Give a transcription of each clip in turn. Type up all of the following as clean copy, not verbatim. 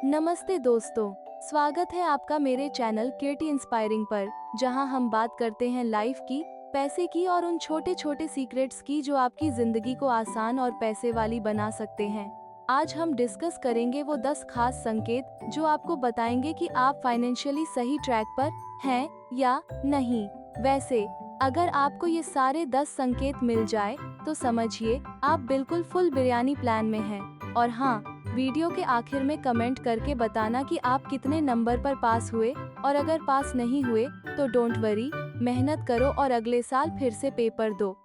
नमस्ते दोस्तों, स्वागत है आपका मेरे चैनल क्रिएटिव इंस्पायरिंग पर, जहां हम बात करते हैं लाइफ की, पैसे की और उन छोटे छोटे सीक्रेट्स की जो आपकी जिंदगी को आसान और पैसे वाली बना सकते हैं। आज हम डिस्कस करेंगे वो 10 खास संकेत जो आपको बताएंगे कि आप फाइनेंशियली सही ट्रैक पर हैं या नहीं। वैसे अगर आपको ये सारे 10 संकेत मिल जाए तो समझिए आप बिल्कुल फुल बिरयानी प्लान में हैं। और हाँ, वीडियो के आखिर में कमेंट करके बताना कि आप कितने नंबर पर पास हुए, और अगर पास नहीं हुए तो डोंट वरी, मेहनत करो और अगले साल फिर से पेपर दो।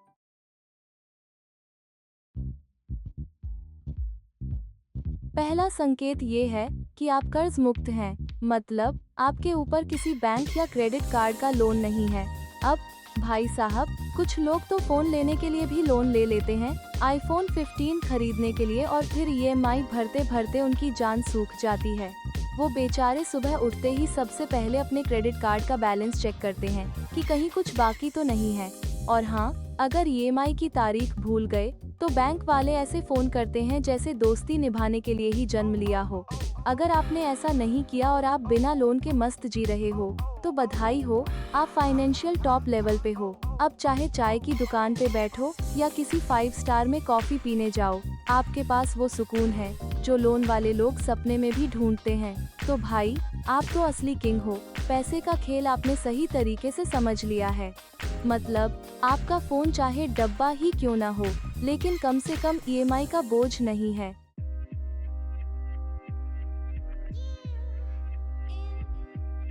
पहला संकेत ये है कि आप कर्ज मुक्त हैं, मतलब आपके ऊपर किसी बैंक या क्रेडिट कार्ड का लोन नहीं है। अब भाई साहब, कुछ लोग तो फोन लेने के लिए भी लोन ले लेते हैं, आईफोन 15 खरीदने के लिए, और फिर ईएमआई भरते भरते उनकी जान सूख जाती है। वो बेचारे सुबह उठते ही सबसे पहले अपने क्रेडिट कार्ड का बैलेंस चेक करते हैं कि कहीं कुछ बाकी तो नहीं है। और हाँ, अगर ईएमआई की तारीख भूल गए तो बैंक वाले ऐसे फोन करते हैं जैसे दोस्ती निभाने के लिए ही जन्म लिया हो। अगर आपने ऐसा नहीं किया और आप बिना लोन के मस्त जी रहे हो तो बधाई हो, आप फाइनेंशियल टॉप लेवल पे हो। अब चाहे चाय की दुकान पे बैठो या किसी 5 स्टार में कॉफी पीने जाओ, आपके पास वो सुकून है जो लोन वाले लोग सपने में भी ढूंढते हैं। तो भाई, आप तो असली किंग हो। पैसे का खेल आपने सही तरीके से समझ लिया है। मतलब आपका फोन चाहे डब्बा ही क्यों ना हो, लेकिन कम से कम ईएमआई का बोझ नहीं है।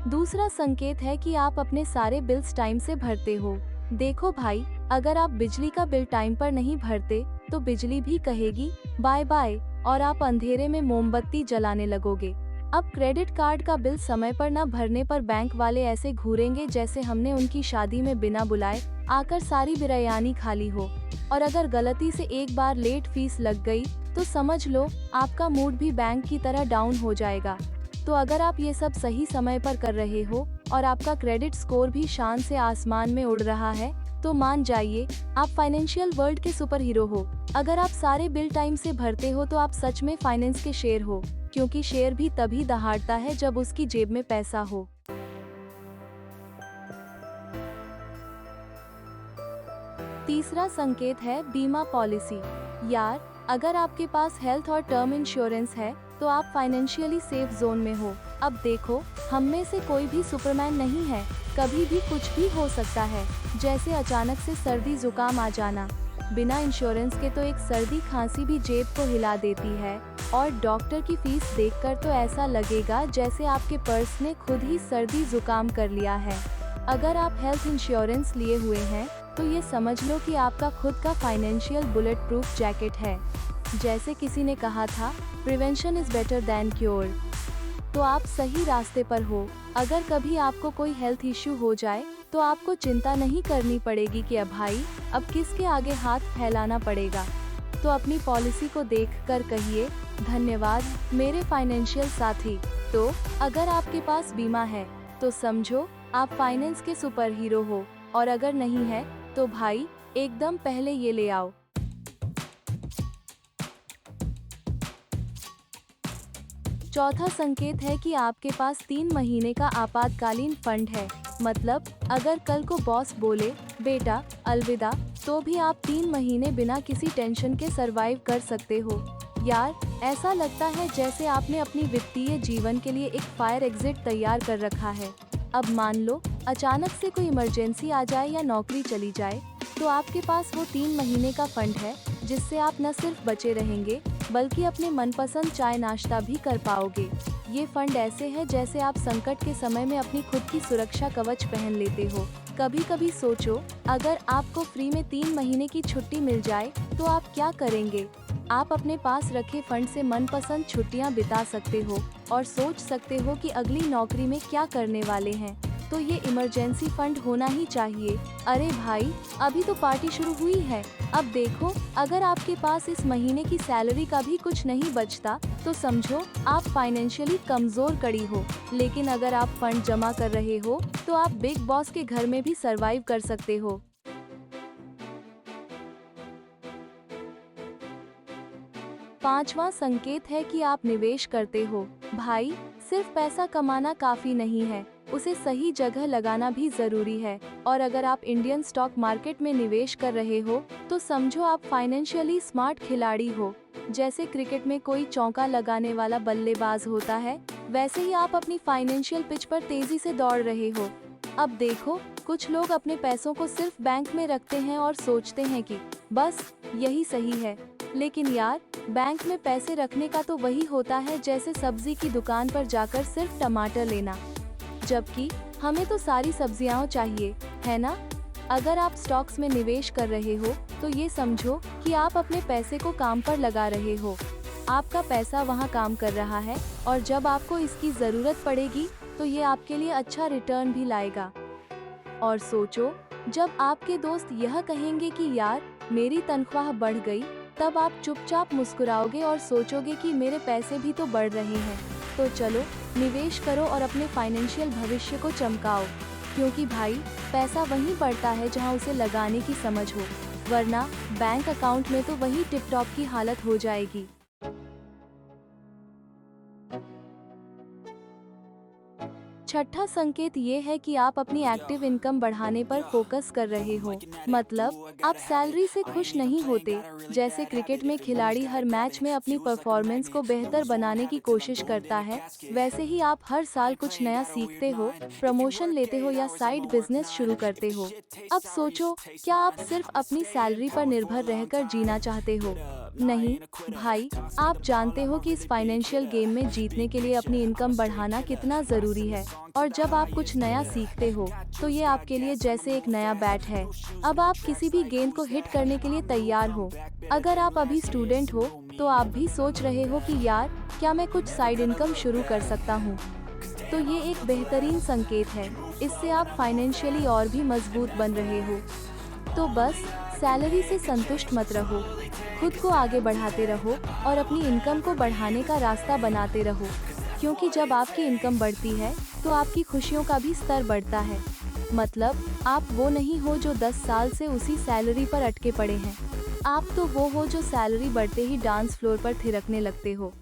दूसरा संकेत है कि आप अपने सारे बिल्स टाइम से भरते हो। देखो भाई, अगर आप बिजली का बिल टाइम पर नहीं भरते तो बिजली भी कहेगी बाय बाय, और आप अंधेरे में मोमबत्ती जलाने लगोगे। अब क्रेडिट कार्ड का बिल समय पर न भरने पर बैंक वाले ऐसे घूरेंगे जैसे हमने उनकी शादी में बिना बुलाए आकर सारी बिरयानी खाली हो। और अगर गलती से एक बार लेट फीस लग गई तो समझ लो आपका मूड भी बैंक की तरह डाउन हो जाएगा। तो अगर आप ये सब सही समय पर कर रहे हो और आपका क्रेडिट स्कोर भी शान से आसमान में उड़ रहा है, तो मान जाइए आप फाइनेंशियल वर्ल्ड के सुपर हीरो हो। अगर आप सारे बिल टाइम से भरते हो तो आप सच में फाइनेंस के शेर हो, क्योंकि शेर भी तभी दहाड़ता है जब उसकी जेब में पैसा हो। तीसरा संकेत है बीमा पॉलिसी। यार, अगर आपके पास हेल्थ और टर्म इंश्योरेंस है तो आप फाइनेंशियली सेफ जोन में हो। अब देखो, हम में से कोई भी सुपरमैन नहीं है, कभी भी कुछ भी हो सकता है, जैसे अचानक से सर्दी जुकाम आ जाना। बिना इंश्योरेंस के तो एक सर्दी खांसी भी जेब को हिला देती है, और डॉक्टर की फीस देखकर तो ऐसा लगेगा जैसे आपके पर्स ने खुद ही सर्दी जुकाम कर लिया है। अगर आप हेल्थ इंश्योरेंस लिए हुए हैं तो ये समझ लो कि आपका खुद का फाइनेंशियल बुलेट प्रूफ जैकेट है। जैसे किसी ने कहा था, prevention is better than cure. तो आप सही रास्ते पर हो। अगर कभी आपको कोई हेल्थ इश्यू हो जाए तो आपको चिंता नहीं करनी पड़ेगी कि अब भाई, अब किसके आगे हाथ फैलाना पड़ेगा। तो अपनी पॉलिसी को देखकर कहिए, धन्यवाद मेरे फाइनेंशियल साथी। तो अगर आपके पास बीमा है तो समझो आप फाइनेंस के सुपर हीरो हो, और अगर नहीं है तो भाई एकदम पहले ये ले आओ। चौथा संकेत है कि आपके पास 3 महीने का आपातकालीन फंड है। मतलब अगर कल को बॉस बोले बेटा अलविदा, तो भी आप 3 महीने बिना किसी टेंशन के सरवाइव कर सकते हो। यार, ऐसा लगता है जैसे आपने अपनी वित्तीय जीवन के लिए एक फायर एग्जिट तैयार कर रखा है। अब मान लो अचानक से कोई इमरजेंसी आ जाए या नौकरी चली जाए, तो आपके पास वो 3 महीने का फंड है जिससे आप न सिर्फ बचे रहेंगे बल्कि अपने मनपसंद चाय नाश्ता भी कर पाओगे। ये फंड ऐसे है जैसे आप संकट के समय में अपनी खुद की सुरक्षा कवच पहन लेते हो। कभी कभी सोचो, अगर आपको फ्री में 3 महीने की छुट्टी मिल जाए तो आप क्या करेंगे। आप अपने पास रखे फंड से मनपसंद छुट्टियां बिता सकते हो और सोच सकते हो कि अगली नौकरी में क्या करने वाले हैं। तो ये इमरजेंसी फंड होना ही चाहिए। अरे भाई, अभी तो पार्टी शुरू हुई है। अब देखो, अगर आपके पास इस महीने की सैलरी का भी कुछ नहीं बचता तो समझो आप फाइनेंशियली कमजोर कड़ी हो। लेकिन अगर आप फंड जमा कर रहे हो तो आप बिग बॉस के घर में भी सरवाइव कर सकते हो। पांचवा संकेत है कि आप निवेश करते हो। भाई, सिर्फ पैसा कमाना काफी नहीं है, उसे सही जगह लगाना भी जरूरी है। और अगर आप इंडियन स्टॉक मार्केट में निवेश कर रहे हो तो समझो आप फाइनेंशियली स्मार्ट खिलाड़ी हो। जैसे क्रिकेट में कोई चौका लगाने वाला बल्लेबाज होता है, वैसे ही आप अपनी फाइनेंशियल पिच पर तेजी से दौड़ रहे हो। अब देखो, कुछ लोग अपने पैसों को सिर्फ बैंक में रखते हैं और सोचते हैं कि बस यही सही है। लेकिन यार, बैंक में पैसे रखने का तो वही होता है जैसे सब्जी की दुकान पर जाकर सिर्फ टमाटर लेना, जबकि हमें तो सारी सब्जियां चाहिए, है ना? अगर आप स्टॉक्स में निवेश कर रहे हो तो ये समझो कि आप अपने पैसे को काम पर लगा रहे हो। आपका पैसा वहाँ काम कर रहा है और जब आपको इसकी जरूरत पड़ेगी तो ये आपके लिए अच्छा रिटर्न भी लाएगा। और सोचो, जब आपके दोस्त यह कहेंगे कि यार मेरी तनख्वाह बढ़ गई, तब आप चुपचाप मुस्कुराओगे और सोचोगे कि मेरे पैसे भी तो बढ़ रहे हैं। तो चलो निवेश करो और अपने फाइनेंशियल भविष्य को चमकाओ, क्योंकि भाई पैसा वहीं बढ़ता है जहां उसे लगाने की समझ हो, वरना बैंक अकाउंट में तो वही टिप टॉप की हालत हो जाएगी। छठा संकेत ये है कि आप अपनी एक्टिव इनकम बढ़ाने पर फोकस कर रहे हो। मतलब आप सैलरी से खुश नहीं होते। जैसे क्रिकेट में खिलाड़ी हर मैच में अपनी परफॉर्मेंस को बेहतर बनाने की कोशिश करता है, वैसे ही आप हर साल कुछ नया सीखते हो, प्रमोशन लेते हो या साइड बिजनेस शुरू करते हो। अब सोचो, क्या आप सिर्फ अपनी सैलरी पर निर्भर रहकर जीना चाहते हो? नहीं भाई, आप जानते हो कि इस फाइनेंशियल गेम में जीतने के लिए अपनी इनकम बढ़ाना कितना जरूरी है। और जब आप कुछ नया सीखते हो तो ये आपके लिए जैसे एक नया बैट है। अब आप किसी भी गेंद को हिट करने के लिए तैयार हो। अगर आप अभी स्टूडेंट हो तो आप भी सोच रहे हो कि यार क्या मैं कुछ साइड इनकम शुरू कर सकता हूँ, तो ये एक बेहतरीन संकेत है। इससे आप फाइनेंशियली और भी मजबूत बन रहे हो। तो बस सैलरी से संतुष्ट मत रहो, खुद को आगे बढ़ाते रहो और अपनी इनकम को बढ़ाने का रास्ता बनाते रहो, क्योंकि जब आपकी इनकम बढ़ती है तो आपकी खुशियों का भी स्तर बढ़ता है। मतलब आप वो नहीं हो जो 10 साल से उसी सैलरी पर अटके पड़े हैं, आप तो वो हो जो सैलरी बढ़ते ही डांस फ्लोर पर थिरकने लगते हो।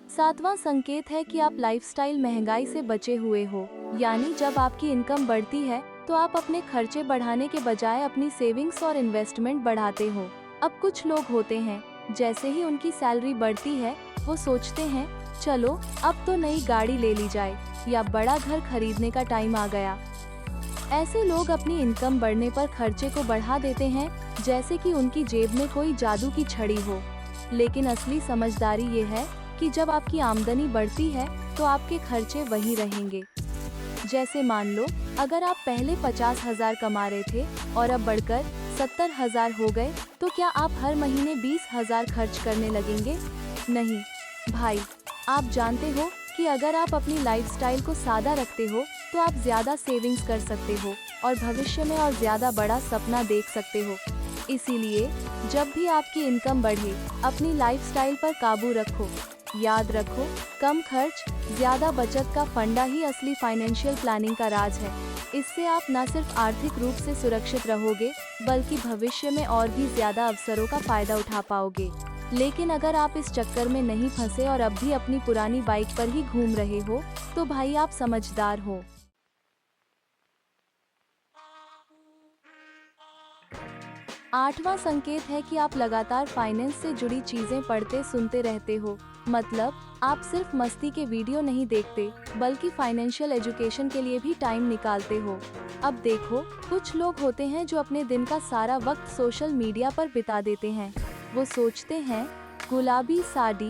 सातवां संकेत है कि आप लाइफस्टाइल महंगाई से बचे हुए हो। यानी जब आपकी इनकम बढ़ती है तो आप अपने खर्चे बढ़ाने के बजाय अपनी सेविंग्स और इन्वेस्टमेंट बढ़ाते हो। अब कुछ लोग होते हैं, जैसे ही उनकी सैलरी बढ़ती है वो सोचते हैं चलो अब तो नई गाड़ी ले ली जाए या बड़ा घर खरीदने का टाइम आ गया। ऐसे लोग अपनी इनकम बढ़ने पर खर्चे को बढ़ा देते हैं, जैसे कि उनकी जेब में कोई जादू की छड़ी हो। लेकिन असली समझदारी ये है कि जब आपकी आमदनी बढ़ती है तो आपके खर्चे वही रहेंगे। जैसे मान लो, अगर आप पहले 50,000 कमा रहे थे और अब बढ़कर 70,000 हो गए, तो क्या आप हर महीने 20,000 खर्च करने लगेंगे? नहीं भाई, आप जानते हो कि अगर आप अपनी लाइफस्टाइल को सादा रखते हो तो आप ज्यादा सेविंग्स कर सकते हो और भविष्य में और ज्यादा बड़ा सपना देख सकते हो। इसीलिए जब भी आपकी इनकम बढ़े, अपनी लाइफस्टाइल पर काबू रखो। याद रखो, कम खर्च, ज्यादा बचत का फंडा ही असली फाइनेंशियल प्लानिंग का राज है। इससे आप न सिर्फ आर्थिक रूप से सुरक्षित रहोगे, बल्कि भविष्य में और भी ज्यादा अवसरों का फायदा उठा पाओगे। लेकिन अगर आप इस चक्कर में नहीं फंसे और अब भी अपनी पुरानी बाइक पर ही घूम रहे हो, तो भाई आप समझदार हो। आठवां संकेत है कि आप लगातार फाइनेंस से जुड़ी चीजें पढ़ते सुनते रहते हो। मतलब आप सिर्फ मस्ती के वीडियो नहीं देखते, बल्कि फाइनेंशियल एजुकेशन के लिए भी टाइम निकालते हो। अब देखो, कुछ लोग होते हैं जो अपने दिन का सारा वक्त सोशल मीडिया पर बिता देते हैं। वो सोचते हैं गुलाबी साड़ी,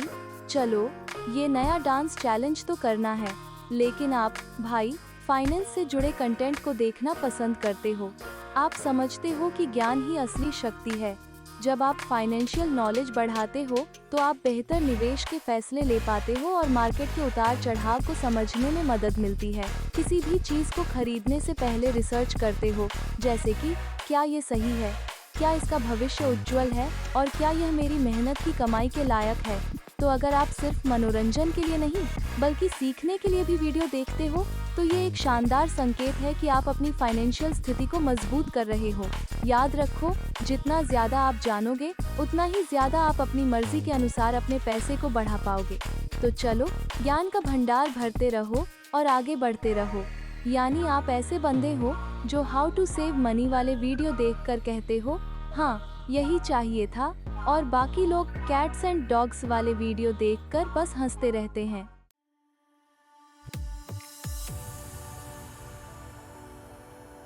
चलो ये नया डांस चैलेंज तो करना है। लेकिन आप भाई फाइनेंस से जुड़े कंटेंट को देखना पसंद करते हो। आप समझते हो कि ज्ञान ही असली शक्ति है। जब आप फाइनेंशियल नॉलेज बढ़ाते हो तो आप बेहतर निवेश के फैसले ले पाते हो और मार्केट के उतार चढ़ाव को समझने में मदद मिलती है। किसी भी चीज को खरीदने से पहले रिसर्च करते हो, जैसे कि क्या ये सही है, क्या इसका भविष्य उज्जवल है और क्या यह मेरी मेहनत की कमाई के लायक है। तो अगर आप सिर्फ मनोरंजन के लिए नहीं, बल्कि सीखने के लिए भी वीडियो देखते हो, तो ये एक शानदार संकेत है कि आप अपनी फाइनेंशियल स्थिति को मजबूत कर रहे हो। याद रखो, जितना ज्यादा आप जानोगे, उतना ही ज्यादा आप अपनी मर्जी के अनुसार अपने पैसे को बढ़ा पाओगे। तो चलो, ज्ञान का भंडार भरते रहो और आगे बढ़ते रहो। यानी आप ऐसे बंदे हो जो हाउ टू सेव मनी वाले वीडियो देखकर कहते हो, हाँ यही चाहिए था, और बाकी लोग कैट्स एंड डॉग्स वाले वीडियो देखकर बस हंसते रहते हैं।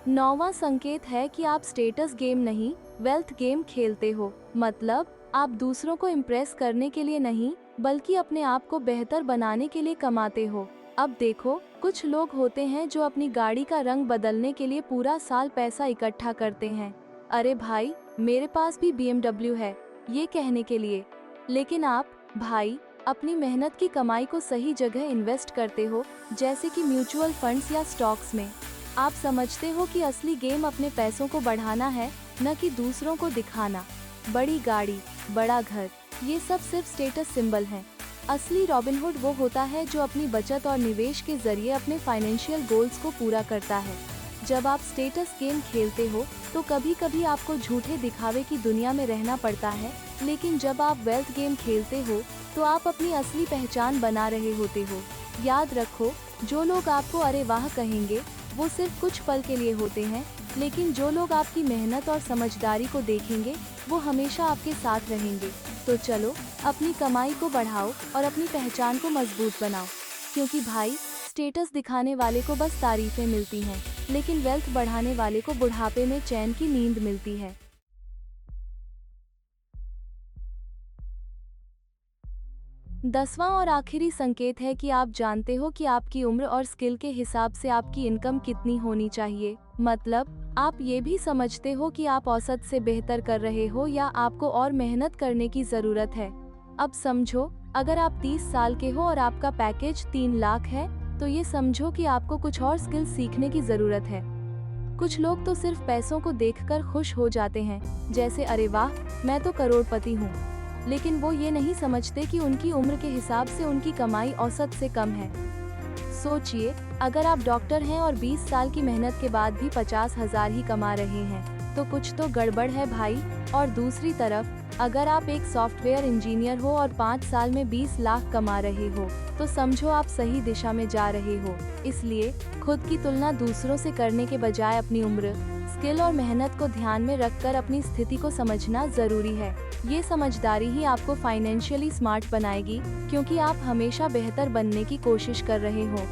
9वां संकेत है कि आप स्टेटस गेम नहीं, वेल्थ गेम खेलते हो। मतलब आप दूसरों को इम्प्रेस करने के लिए नहीं, बल्कि अपने आप को बेहतर बनाने के लिए कमाते हो। अब देखो, कुछ लोग होते हैं जो अपनी गाड़ी का रंग बदलने के लिए पूरा साल पैसा इकट्ठा करते हैं। अरे भाई, मेरे पास भी BMW है, ये कहने के लिए। लेकिन आप भाई अपनी मेहनत की कमाई को सही जगह इन्वेस्ट करते हो, जैसे कि म्यूचुअल फंड्स या स्टॉक्स में। आप समझते हो कि असली गेम अपने पैसों को बढ़ाना है, न कि दूसरों को दिखाना। बड़ी गाड़ी, बड़ा घर, ये सब सिर्फ स्टेटस सिंबल हैं। असली रॉबिनहुड वो होता है जो अपनी बचत और निवेश के जरिए अपने फाइनेंशियल गोल्स को पूरा करता है। जब आप स्टेटस गेम खेलते हो तो कभी कभी आपको झूठे दिखावे की दुनिया में रहना पड़ता है, लेकिन जब आप वेल्थ गेम खेलते हो तो आप अपनी असली पहचान बना रहे होते हो। याद रखो, जो लोग आपको अरे वाह कहेंगे वो सिर्फ कुछ पल के लिए होते हैं, लेकिन जो लोग आपकी मेहनत और समझदारी को देखेंगे वो हमेशा आपके साथ रहेंगे। तो चलो, अपनी कमाई को बढ़ाओ और अपनी पहचान को मजबूत बनाओ, क्योंकि भाई स्टेटस दिखाने वाले को बस तारीफें मिलती हैं, लेकिन वेल्थ बढ़ाने वाले को बुढ़ापे में चैन की नींद मिलती है। 10वां और आखिरी संकेत है कि आप जानते हो कि आपकी उम्र और स्किल के हिसाब से आपकी इनकम कितनी होनी चाहिए। मतलब आप ये भी समझते हो कि आप औसत से बेहतर कर रहे हो या आपको और मेहनत करने की जरूरत है। अब समझो, अगर आप 30 साल के हो और आपका पैकेज 3 लाख है, तो ये समझो कि आपको कुछ और स्किल सीखने की जरूरत है। कुछ लोग तो सिर्फ पैसों को देखकर खुश हो जाते हैं, जैसे अरे वाह, मैं तो करोड़पति हूँ। लेकिन वो ये नहीं समझते कि उनकी उम्र के हिसाब से उनकी कमाई औसत से कम है। सोचिए, अगर आप डॉक्टर हैं और 20 साल की मेहनत के बाद भी 50,000 ही कमा रहे हैं, तो कुछ तो गड़बड़ है भाई। और दूसरी तरफ, अगर आप एक सॉफ्टवेयर इंजीनियर हो और 5 साल में 20 लाख कमा रहे हो, तो समझो आप सही दिशा में जा रहे हो। इसलिए खुद की तुलना दूसरों से करने के बजाय अपनी उम्र, स्किल और मेहनत को ध्यान में रखकर अपनी स्थिति को समझना जरूरी है। ये समझदारी ही आपको फाइनेंशियली स्मार्ट बनाएगी, क्योंकि आप हमेशा बेहतर बनने की कोशिश कर रहे हो।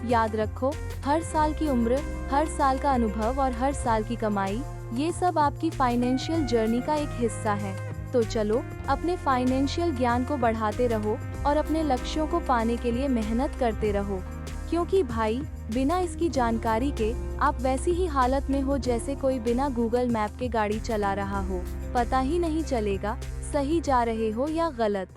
याद रखो, हर साल की उम्र, हर साल का अनुभव और हर साल की कमाई, ये सब आपकी फाइनेंशियल जर्नी का एक हिस्सा है। तो चलो, अपने फाइनेंशियल ज्ञान को बढ़ाते रहो और अपने लक्ष्यों को पाने के लिए मेहनत करते रहो, क्योंकि भाई बिना इसकी जानकारी के आप वैसी ही हालत में हो जैसे कोई बिना गूगल मैप के गाड़ी चला रहा हो। पता ही नहीं चलेगा सही जा रहे हो या गलत।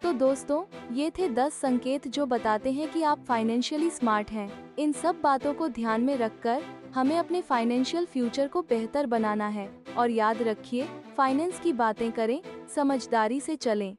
तो दोस्तों, ये थे 10 संकेत जो बताते हैं कि आप फाइनेंशियली स्मार्ट हैं। इन सब बातों को ध्यान में रखकर हमें अपने फाइनेंशियल फ्यूचर को बेहतर बनाना है। और याद रखिए, फाइनेंस की बातें करें, समझदारी से चलें।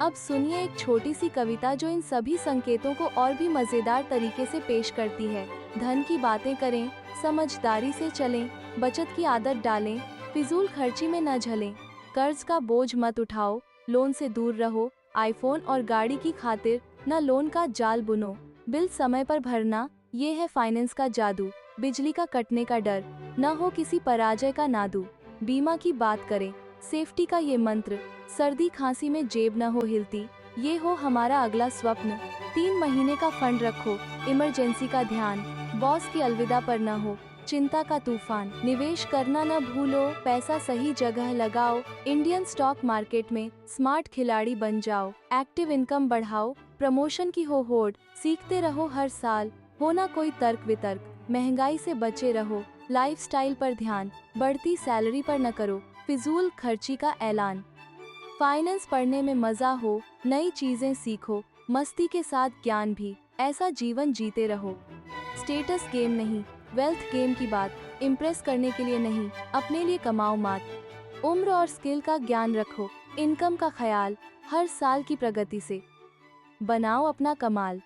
अब सुनिए एक छोटी सी कविता जो इन सभी संकेतों को और भी मजेदार तरीके से पेश करती है। धन की बातें करें, समझदारी से चलें, बचत की आदत डालें, फिजूल खर्ची में न झलें, कर्ज का बोझ मत उठाओ, लोन से दूर रहो, आईफोन और गाड़ी की खातिर न लोन का जाल बुनो, बिल समय पर भरना, ये है फाइनेंस का जादू, बिजली का कटने का डर, न हो किसी पराजय का नादू, बीमा की बात करें, सेफ्टी का ये मंत्र, सर्दी खांसी में जेब न हो हिलती, ये हो हमारा अगला स्वप्न, 3 महीने का फंड रखो, इमरजेंसी का ध्यान, बॉस की अलविदा पर न हो, चिंता का तूफान, निवेश करना न भूलो, पैसा सही जगह लगाओ, इंडियन स्टॉक मार्केट में स्मार्ट खिलाड़ी बन जाओ, एक्टिव इनकम बढ़ाओ, प्रमोशन की हो होड़, सीखते रहो हर साल, होना कोई तर्क वितर्क, महंगाई से बचे रहो, लाइफस्टाइल पर ध्यान, बढ़ती सैलरी पर न करो फिजूल खर्ची का ऐलान। फाइनेंस पढ़ने में मजा हो, नई चीजें सीखो, मस्ती के साथ ज्ञान भी, ऐसा जीवन जीते रहो। स्टेटस गेम नहीं, वेल्थ गेम की बात, इम्प्रेस करने के लिए नहीं, अपने लिए कमाओ मात। उम्र और स्किल का ज्ञान रखो। इनकम का ख्याल, हर साल की प्रगति से बनाओ अपना कमाल।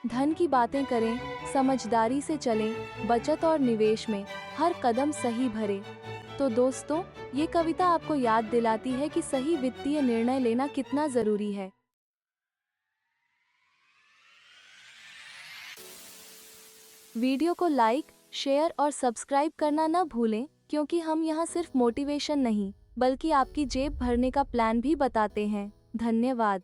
धन की बातें करें, समझदारी से चलें, बचत और निवेश में हर कदम सही भरें। तो दोस्तों, ये कविता आपको याद दिलाती है कि सही वित्तीय निर्णय लेना कितना जरूरी है। वीडियो को लाइक, शेयर और सब्सक्राइब करना न भूलें, क्योंकि हम यहाँ सिर्फ मोटिवेशन नहीं, बल्कि आपकी जेब भरने का प्लान भी बताते हैं। धन्यवाद।